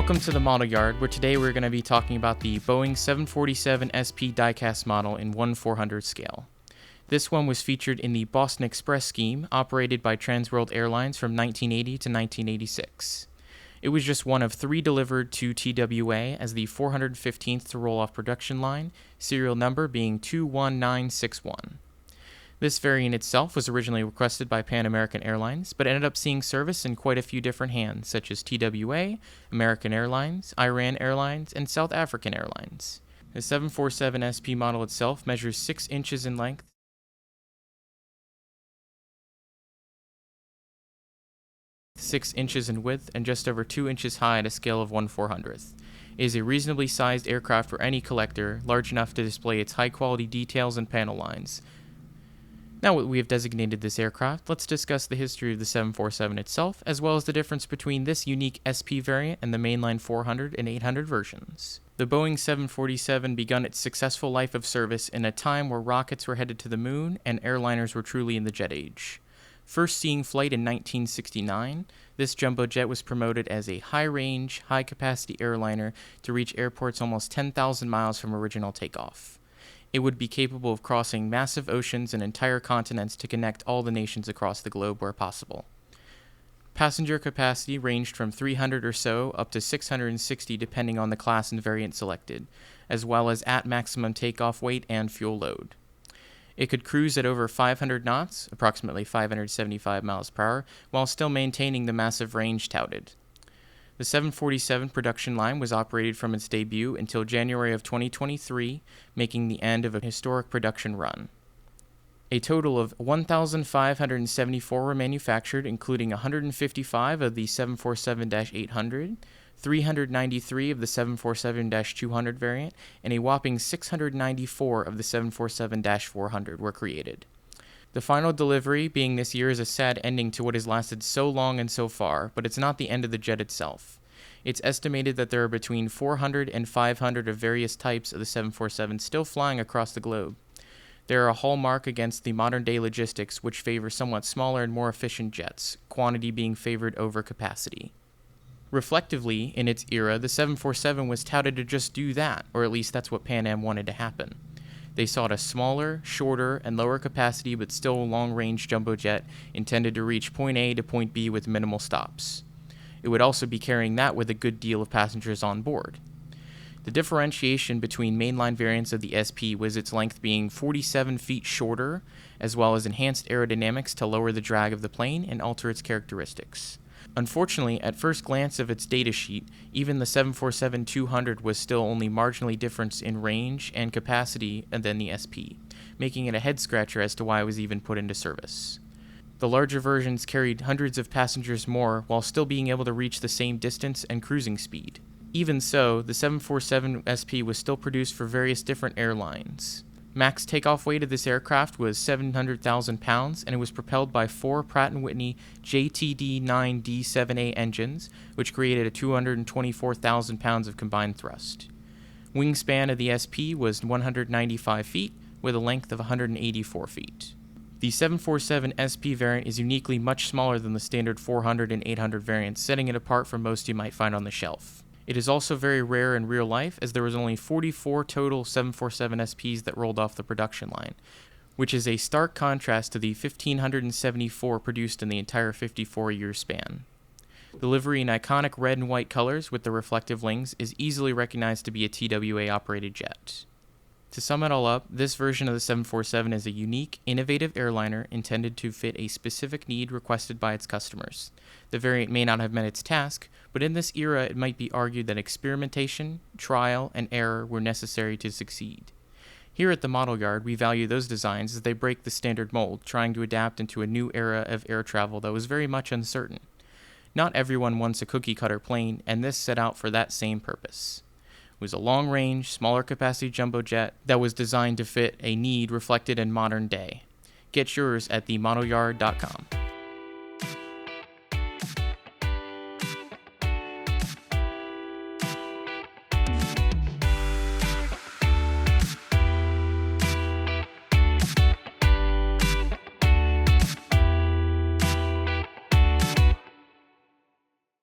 Welcome to the Model Yard, where today we're going to be talking about the Boeing 747 SP diecast model in 1/400 scale. This one was featured in the Boston Express scheme, operated by Transworld Airlines from 1980 to 1986. It was just one of 3 delivered to TWA as the 415th to roll off production line, serial number being 21961. This variant itself was originally requested by Pan American Airlines, but ended up seeing service in quite a few different hands, such as TWA, American Airlines, Iran Airlines, and South African Airlines. The 747 SP model itself measures 6 inches in length, 6 inches in width, and just over 2 inches high at a scale of 1/400th. It is a reasonably sized aircraft for any collector, large enough to display its high-quality details and panel lines. Now that we have designated this aircraft, let's discuss the history of the 747 itself, as well as the difference between this unique SP variant and the mainline 400 and 800 versions. The Boeing 747 begun its successful life of service in a time where rockets were headed to the moon and airliners were truly in the jet age. First seeing flight in 1969, this jumbo jet was promoted as a high-range, high-capacity airliner to reach airports almost 10,000 miles from original takeoff. It would be capable of crossing massive oceans and entire continents to connect all the nations across the globe where possible. Passenger capacity ranged from 300 or so up to 660 depending on the class and variant selected, as well as at maximum takeoff weight and fuel load. It could cruise at over 500 knots, approximately 575 miles per hour, while still maintaining the massive range touted. The 747 production line was operated from its debut until January of 2023, making the end of a historic production run. A total of 1,574 were manufactured, including 155 of the 747-800, 393 of the 747-200 variant, and a whopping 694 of the 747-400 were created. The final delivery being this year is a sad ending to what has lasted so long and so far, but it's not the end of the jet itself. It's estimated that there are between 400 and 500 of various types of the 747 still flying across the globe. They are a hallmark against the modern-day logistics, which favor somewhat smaller and more efficient jets, quantity being favored over capacity. Reflectively, in its era, the 747 was touted to just do that, or at least that's what Pan Am wanted to happen. They sought a smaller, shorter, and lower capacity but still long-range jumbo jet intended to reach point A to point B with minimal stops. It would also be carrying that with a good deal of passengers on board. The differentiation between mainline variants of the SP was its length being 47 feet shorter, as well as enhanced aerodynamics to lower the drag of the plane and alter its characteristics. Unfortunately, at first glance of its datasheet, even the 747-200 was still only marginally different in range and capacity than the SP, making it a head-scratcher as to why it was even put into service. The larger versions carried hundreds of passengers more while still being able to reach the same distance and cruising speed. Even so, the 747 SP was still produced for various different airlines. Max takeoff weight of this aircraft was 700,000 pounds, and it was propelled by 4 Pratt & Whitney JTD9D7A engines, which created a 224,000 pounds of combined thrust. Wingspan of the SP was 195 feet, with a length of 184 feet. The 747 SP variant is uniquely much smaller than the standard 400 and 800 variants, setting it apart from most you might find on the shelf. It is also very rare in real life, as there was only 44 total 747 SPs that rolled off the production line, which is a stark contrast to the 1,574 produced in the entire 54-year span. The livery in iconic red and white colors with the reflective wings is easily recognized to be a TWA-operated jet. To sum it all up, this version of the 747 is a unique, innovative airliner intended to fit a specific need requested by its customers. The variant may not have met its task, but in this era it might be argued that experimentation, trial, and error were necessary to succeed. Here at the Model Yard, we value those designs as they break the standard mold, trying to adapt into a new era of air travel that was very much uncertain. Not everyone wants a cookie-cutter plane, and this set out for that same purpose. It was a long-range, smaller capacity jumbo jet that was designed to fit a need reflected in modern day. Get yours at themodelyard.com.